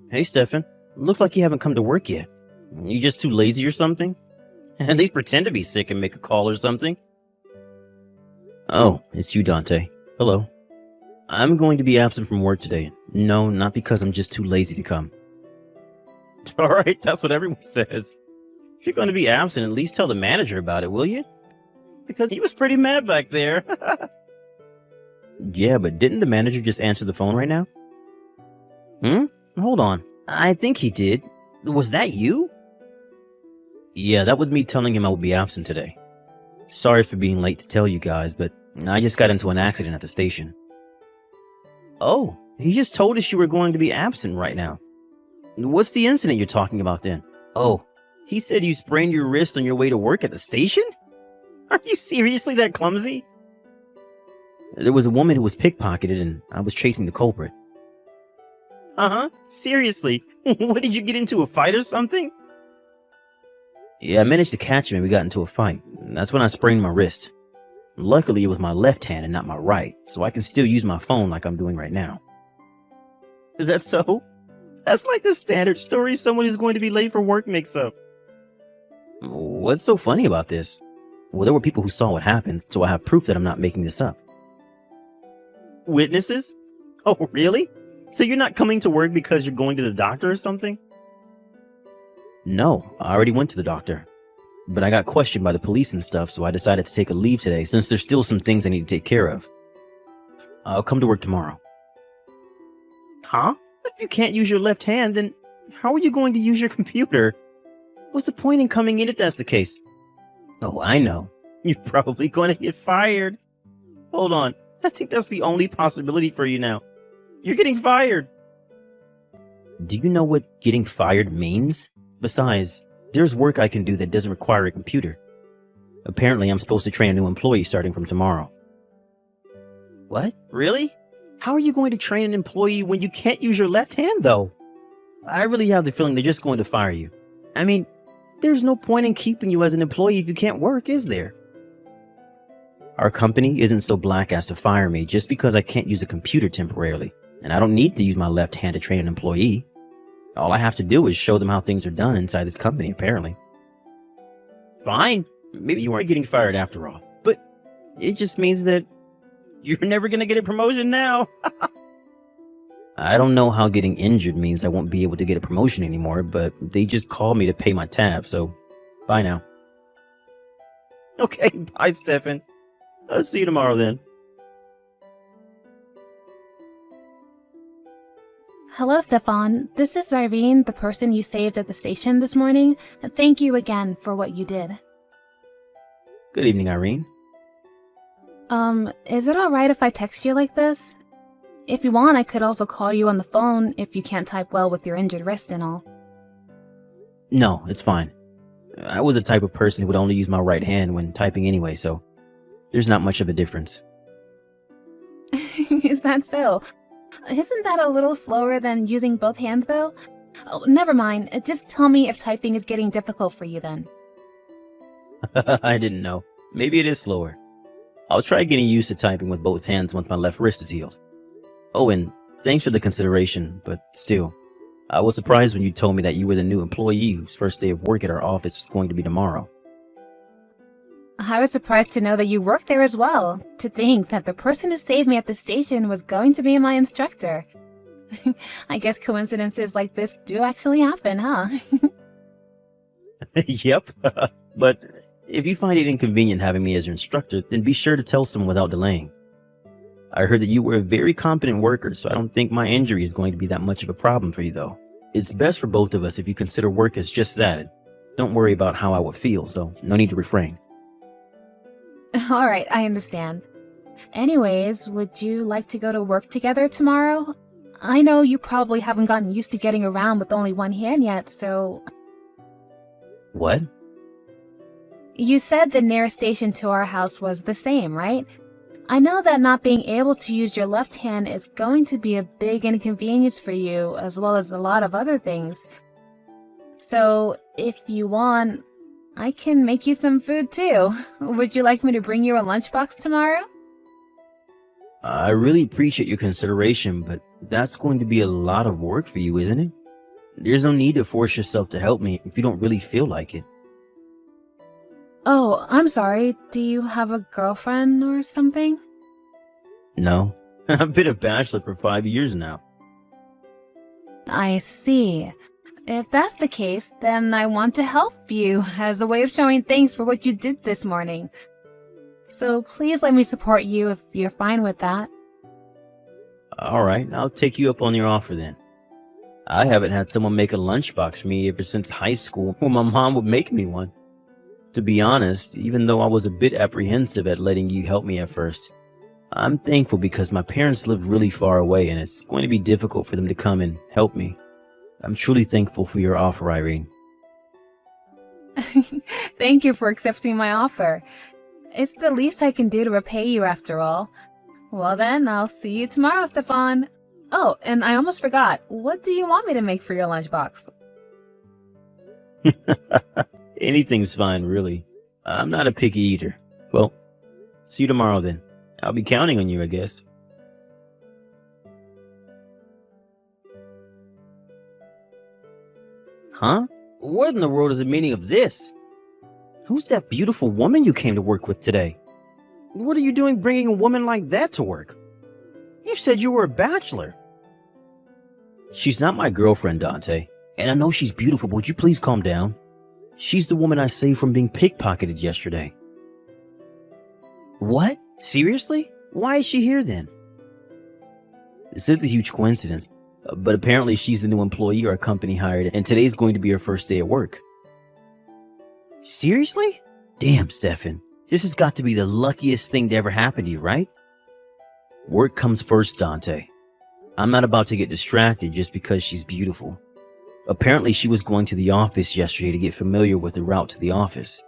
Hey, Stefan. Looks like you haven't come to work yet. You just too lazy or something? At least pretend to be sick and make a call or something. Oh, it's you, Dante. Hello. I'm going to be absent from work today. No, not because I'm just too lazy to come. Alright, that's what everyone says. If you're going to be absent, at least tell the manager about it, will you? Because he was pretty mad back there. Yeah, but didn't the manager just answer the phone right now? Hold on. I think he did. Was that you? Yeah, that was me telling him I would be absent today. Sorry for being late to tell you guys, but I just got into an accident at the station. Oh, he just told us you were going to be absent right now. What's the incident you're talking about then? Oh, he said you sprained your wrist on your way to work at the station? Are you seriously that clumsy? There was a woman who was pickpocketed and I was chasing the culprit. Uh-huh, seriously? What, did you get into a fight or something? Yeah, I managed to catch him and we got into a fight. That's when I sprained my wrist. Luckily, it was my left hand and not my right, so I can still use my phone like I'm doing right now. Is that so? That's like the standard story someone who's going to be late for work makes up. What's so funny about this? Well, there were people who saw what happened, so I have proof that I'm not making this up. Witnesses? Oh, really? So you're not coming to work because you're going to the doctor or something? No, I already went to the doctor. But I got questioned by the police and stuff, so I decided to take a leave today since there's still some things I need to take care of. I'll come to work tomorrow. Huh? But if you can't use your left hand, then how are you going to use your computer? What's the point in coming in if that's the case? Oh, I know. You're probably going to get fired. Hold on. I think that's the only possibility for you now. You're getting fired. Do you know what getting fired means? Besides, there's work I can do that doesn't require a computer. Apparently, I'm supposed to train a new employee starting from tomorrow. What? Really? How are you going to train an employee when you can't use your left hand, though? I really have the feeling they're just going to fire you. I mean, there's no point in keeping you as an employee if you can't work, is there? Our company isn't so black as to fire me just because I can't use a computer temporarily, and I don't need to use my left hand to train an employee. All I have to do is show them how things are done inside this company, apparently. Fine. Maybe you weren't getting fired after all, but it just means that you're never going to get a promotion now. I don't know how getting injured means I won't be able to get a promotion anymore, but they just called me to pay my tab, so bye now. Okay, bye, Stefan. I'll see you tomorrow then. Hello, Stefan. This is Irene, the person you saved at the station this morning. Thank you again for what you did. Good evening, Irene. Is it alright if I text you like this? If you want, I could also call you on the phone if you can't type well with your injured wrist and all. No, it's fine. I was the type of person who would only use my right hand when typing anyway, so there's not much of a difference. Is that so? Isn't that a little slower than using both hands, though? Oh, never mind. Just tell me if typing is getting difficult for you then. I didn't know. Maybe it is slower. I'll try getting used to typing with both hands once my left wrist is healed. Oh, and thanks for the consideration, but still, I was surprised when you told me that you were the new employee whose first day of work at our office was going to be tomorrow. I was surprised to know that you worked there as well. To think that the person who saved me at the station was going to be my instructor. I guess coincidences like this do actually happen, huh? Yep. But if you find it inconvenient having me as your instructor, then be sure to tell someone without delaying. I heard that you were a very competent worker, so I don't think my injury is going to be that much of a problem for you, though. It's best for both of us if you consider work as just that. Don't worry about how I would feel, so no need to refrain. Alright, I understand. Anyways, would you like to go to work together tomorrow? I know you probably haven't gotten used to getting around with only one hand yet, so... What? You said the nearest station to our house was the same, right? I know that not being able to use your left hand is going to be a big inconvenience for you, as well as a lot of other things. So, if you want, I can make you some food too. Would you like me to bring you a lunchbox tomorrow? I really appreciate your consideration, but that's going to be a lot of work for you, isn't it? There's no need to force yourself to help me if you don't really feel like it. Oh, I'm sorry. Do you have a girlfriend or something? No, I've been a bachelor for 5 years now. I see. If that's the case, then I want to help you as a way of showing thanks for what you did this morning. So please let me support you if you're fine with that. All right, I'll take you up on your offer then. I haven't had someone make a lunchbox for me ever since high school when my mom would make me one. To be honest, even though I was a bit apprehensive at letting you help me at first, I'm thankful because my parents live really far away and it's going to be difficult for them to come and help me. I'm truly thankful for your offer, Irene. Thank you for accepting my offer. It's the least I can do to repay you after all. Well then, I'll see you tomorrow, Stefan. Oh, and I almost forgot. What do you want me to make for your lunchbox? Anything's fine, really. I'm not a picky eater. Well, see you tomorrow then. I'll be counting on you, I guess. Huh? What in the world is the meaning of this? Who's that beautiful woman you came to work with today? What are you doing bringing a woman like that to work? You said you were a bachelor. She's not my girlfriend, Dante. And I know she's beautiful, but would you please calm down? She's the woman I saved from being pickpocketed yesterday. What? Seriously? Why is she here then? This is a huge coincidence, but apparently she's the new employee our company hired, and today's going to be her first day at work. Seriously? Damn, Stefan. This has got to be the luckiest thing to ever happen to you, right? Work comes first, Dante. I'm not about to get distracted just because she's beautiful. Apparently she was going to the office yesterday to get familiar with the route to the office.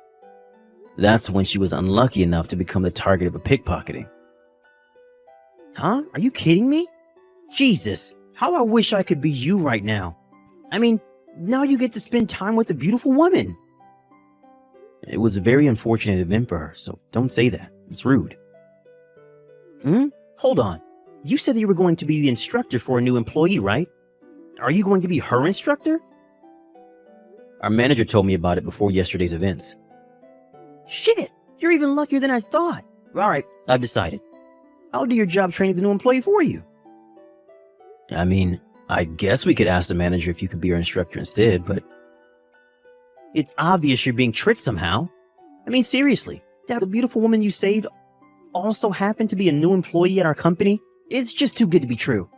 That's when she was unlucky enough to become the target of a pickpocketing. Huh? Are you kidding me? Jesus, how I wish I could be you right now. I mean, now you get to spend time with a beautiful woman. It was a very unfortunate event for her, so don't say that. It's rude. Hold on. You said that you were going to be the instructor for a new employee, right? Are you going to be her instructor? Our manager told me about it before yesterday's events. Shit! You're even luckier than I thought. Alright, I've decided. I'll do your job training the new employee for you. I mean, I guess we could ask the manager if you could be our instructor instead, but... It's obvious you're being tricked somehow. I mean, seriously, that beautiful woman you saved also happened to be a new employee at our company? It's just too good to be true.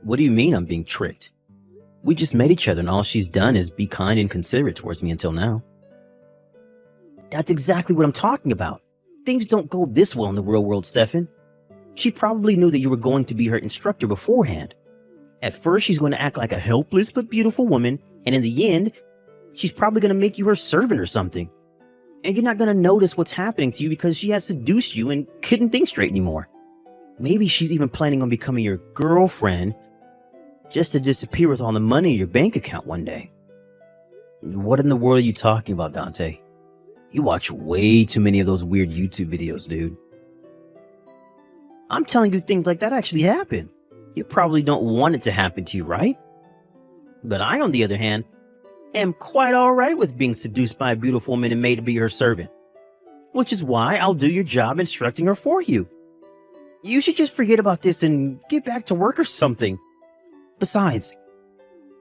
What do you mean I'm being tricked? We just met each other and all she's done is be kind and considerate towards me until now. That's exactly what I'm talking about. Things don't go this well in the real world, Stefan. She probably knew that you were going to be her instructor beforehand. At first, she's going to act like a helpless but beautiful woman, and in the end, she's probably going to make you her servant or something. And you're not going to notice what's happening to you because she has seduced you and couldn't think straight anymore. Maybe she's even planning on becoming your girlfriend just to disappear with all the money in your bank account one day. What in the world are you talking about, Dante? You watch way too many of those weird YouTube videos, dude. I'm telling you things like that actually happen. You probably don't want it to happen to you, right? But I, on the other hand, am quite alright with being seduced by a beautiful woman and made to be her servant. Which is why I'll do your job instructing her for you. You should just forget about this and get back to work or something. Besides,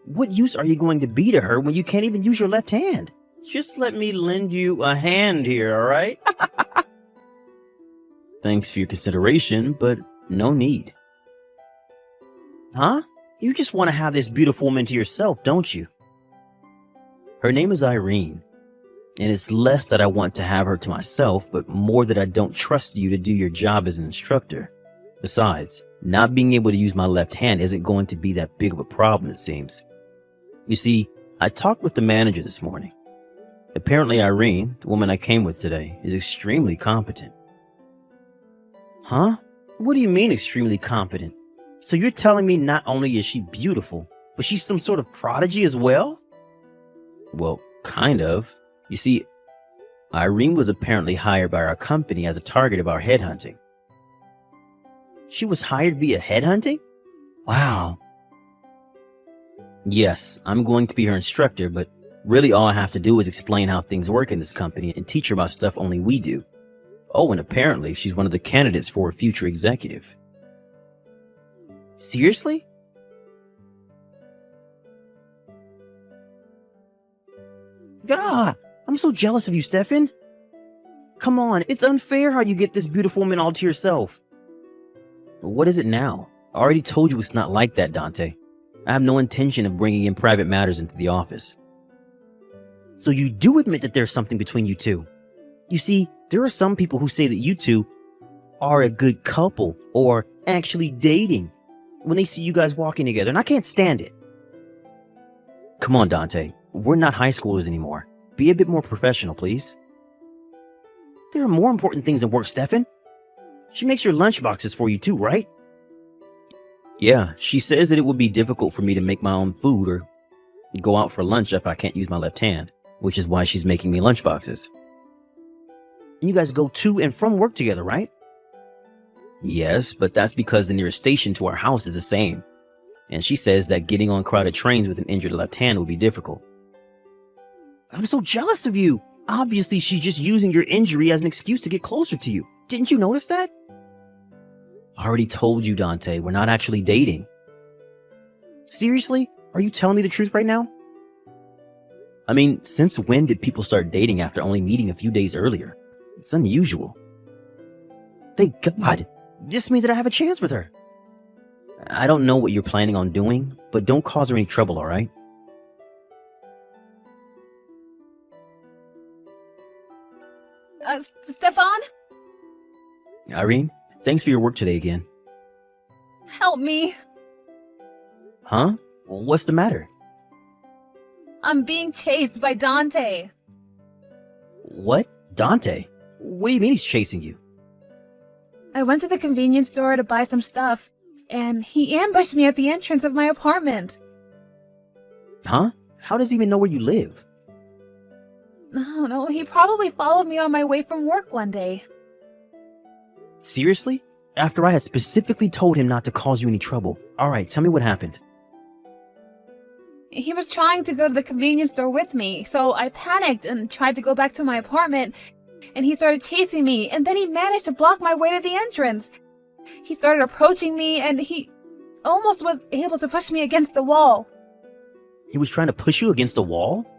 what use are you going to be to her when you can't even use your left hand? Just let me lend you a hand here, alright? Thanks for your consideration, but no need. Huh? You just want to have this beautiful woman to yourself, don't you? Her name is Irene, and it's less that I want to have her to myself, but more that I don't trust you to do your job as an instructor. Besides, not being able to use my left hand isn't going to be that big of a problem, it seems. You see, I talked with the manager this morning. Apparently Irene, the woman I came with today, is extremely competent. Huh? What do you mean extremely competent? So you're telling me not only is she beautiful, but she's some sort of prodigy as well? Well, kind of. You see, Irene was apparently hired by our company as a target of our headhunting. She was hired via headhunting? Wow. Yes, I'm going to be her instructor, but really all I have to do is explain how things work in this company and teach her about stuff only we do. Oh, and apparently she's one of the candidates for a future executive. Seriously? God, I'm so jealous of you, Stefan. Come on, it's unfair how you get this beautiful woman all to yourself. What is it now? I already told you it's not like that, Dante. I have no intention of bringing in private matters into the office. So you do admit that there's something between you two. You see, there are some people who say that you two are a good couple or actually dating when they see you guys walking together, and I can't stand it. Come on, Dante. We're not high schoolers anymore. Be a bit more professional, please. There are more important things than work, Stefan. She makes your lunchboxes for you too, right? Yeah, she says that it would be difficult for me to make my own food or go out for lunch if I can't use my left hand, which is why she's making me lunchboxes. And you guys go to and from work together, right? Yes, but that's because the nearest station to our house is the same. And she says that getting on crowded trains with an injured left hand would be difficult. I'm so jealous of you. Obviously, she's just using your injury as an excuse to get closer to you. Didn't you notice that? I already told you, Dante, we're not actually dating. Seriously? Are you telling me the truth right now? I mean, since when did people start dating after only meeting a few days earlier? It's unusual. Thank God. This means that I have a chance with her. I don't know what you're planning on doing, but don't cause her any trouble, alright? Stefan? Irene, thanks for your work today again. Help me. Huh? What's the matter? I'm being chased by Dante. What? Dante? What do you mean he's chasing you? I went to the convenience store to buy some stuff, and he ambushed me at the entrance of my apartment. Huh? How does he even know where you live? No, he probably followed me on my way from work one day. Seriously? After I had specifically told him not to cause you any trouble. Alright, tell me what happened. He was trying to go to the convenience store with me, so I panicked and tried to go back to my apartment, and he started chasing me, and then he managed to block my way to the entrance. He started approaching me, and he almost was able to push me against the wall. He was trying to push you against the wall?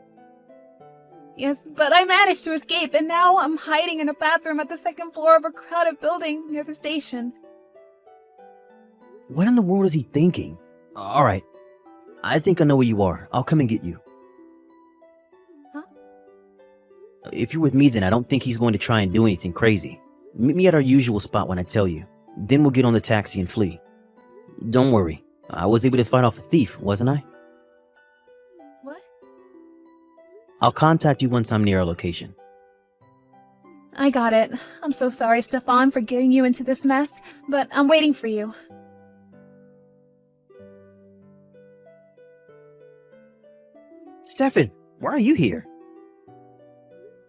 Yes, but I managed to escape, and now I'm hiding in a bathroom at the second floor of a crowded building near the station. What in the world is he thinking? Alright, I think I know where you are. I'll come and get you. Huh? If you're with me, then I don't think he's going to try and do anything crazy. Meet me at our usual spot when I tell you. Then we'll get on the taxi and flee. Don't worry, I was able to fight off a thief, wasn't I? What? I'll contact you once I'm near our location. I got it. I'm so sorry, Stefan, for getting you into this mess, but I'm waiting for you. Stefan, why are you here?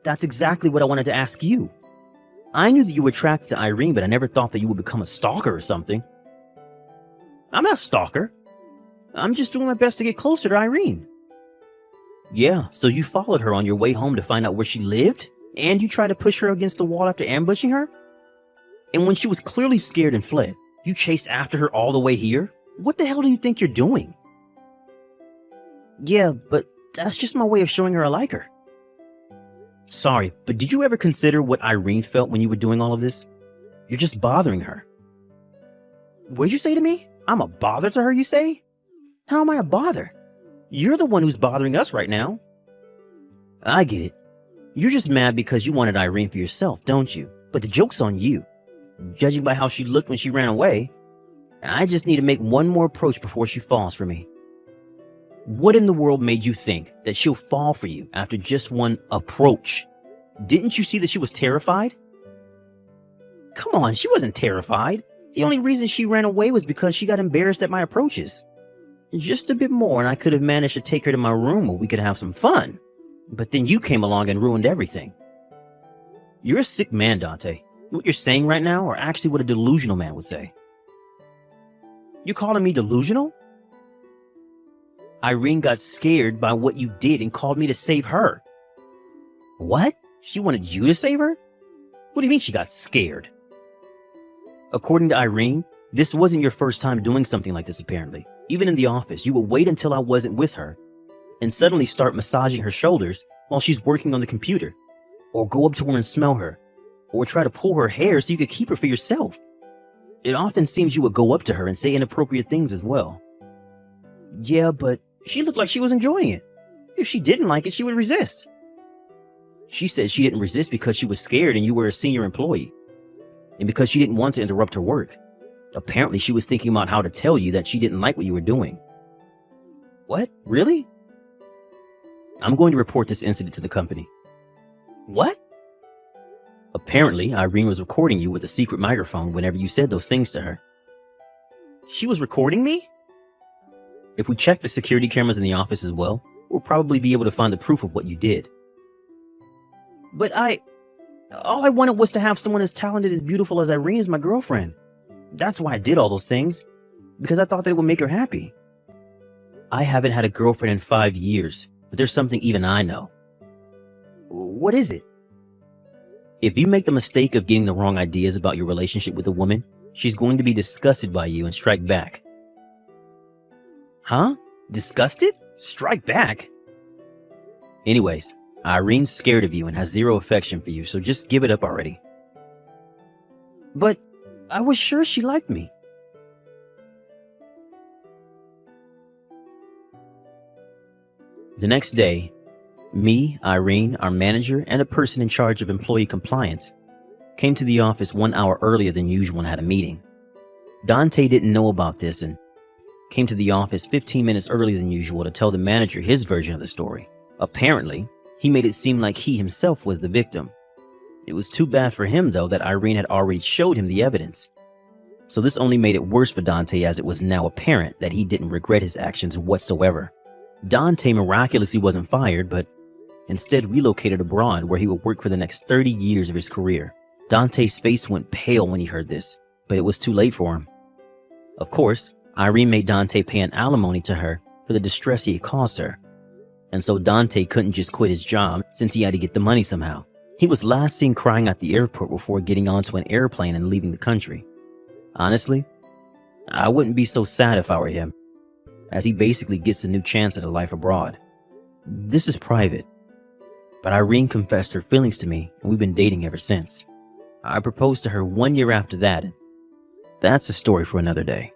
That's exactly what I wanted to ask you. I knew that you were attracted to Irene, but I never thought that you would become a stalker or something. I'm not a stalker. I'm just doing my best to get closer to Irene. Yeah, so you followed her on your way home to find out where she lived? And you tried to push her against the wall after ambushing her? And when she was clearly scared and fled, you chased after her all the way here? What the hell do you think you're doing? Yeah, but that's just my way of showing her I like her. Sorry, but did you ever consider what Irene felt when you were doing all of this? You're just bothering her. What'd you say to me? I'm a bother to her, you say? How am I a bother? You're the one who's bothering us right now. I get it. You're just mad because you wanted Irene for yourself, don't you? But the joke's on you. Judging by how she looked when she ran away, I just need to make one more approach before she falls for me. What in the world made you think that she'll fall for you after just one approach? Didn't you see that she was terrified? Come on, she wasn't terrified. The only reason she ran away was because she got embarrassed at my approaches. Just a bit more and I could have managed to take her to my room where we could have some fun. But then you came along and ruined everything. You're a sick man, Dante. What you're saying right now are actually what a delusional man would say. You calling me delusional? Irene got scared by what you did and called me to save her. What? She wanted you to save her? What do you mean she got scared? According to Irene, this wasn't your first time doing something like this apparently. Even in the office, you would wait until I wasn't with her and suddenly start massaging her shoulders while she's working on the computer. Or go up to her and smell her. Or try to pull her hair so you could keep her for yourself. It often seems you would go up to her and say inappropriate things as well. Yeah, but she looked like she was enjoying it. If she didn't like it, she would resist. She said she didn't resist because she was scared and you were a senior employee. And because she didn't want to interrupt her work. Apparently, she was thinking about how to tell you that she didn't like what you were doing. What? Really? I'm going to report this incident to the company. What? Apparently, Irene was recording you with a secret microphone whenever you said those things to her. She was recording me? If we check the security cameras in the office as well, we'll probably be able to find the proof of what you did. But all I wanted was to have someone as talented as beautiful as Irene as my girlfriend. That's why I did all those things. Because I thought that it would make her happy. I haven't had a girlfriend in 5 years, but there's something even I know. What is it? If you make the mistake of getting the wrong ideas about your relationship with a woman, she's going to be disgusted by you and strike back. Huh? Disgusted? Strike back? Anyways, Irene's scared of you and has zero affection for you, so just give it up already. But I was sure she liked me. The next day, me, Irene, our manager, and a person in charge of employee compliance came to the office 1 hour earlier than usual and had a meeting. Dante didn't know about this and came to the office 15 minutes earlier than usual to tell the manager his version of the story. Apparently, he made it seem like he himself was the victim. It was too bad for him, though, that Irene had already showed him the evidence. So this only made it worse for Dante, as it was now apparent that he didn't regret his actions whatsoever. Dante miraculously wasn't fired, but instead relocated abroad where he would work for the next 30 years of his career. Dante's face went pale when he heard this, but it was too late for him. Of course, Irene made Dante pay an alimony to her for the distress he had caused her. And so Dante couldn't just quit his job since he had to get the money somehow. He was last seen crying at the airport before getting onto an airplane and leaving the country. Honestly, I wouldn't be so sad if I were him, as he basically gets a new chance at a life abroad. This is private, but Irene confessed her feelings to me and we've been dating ever since. I proposed to her 1 year after that. That's a story for another day.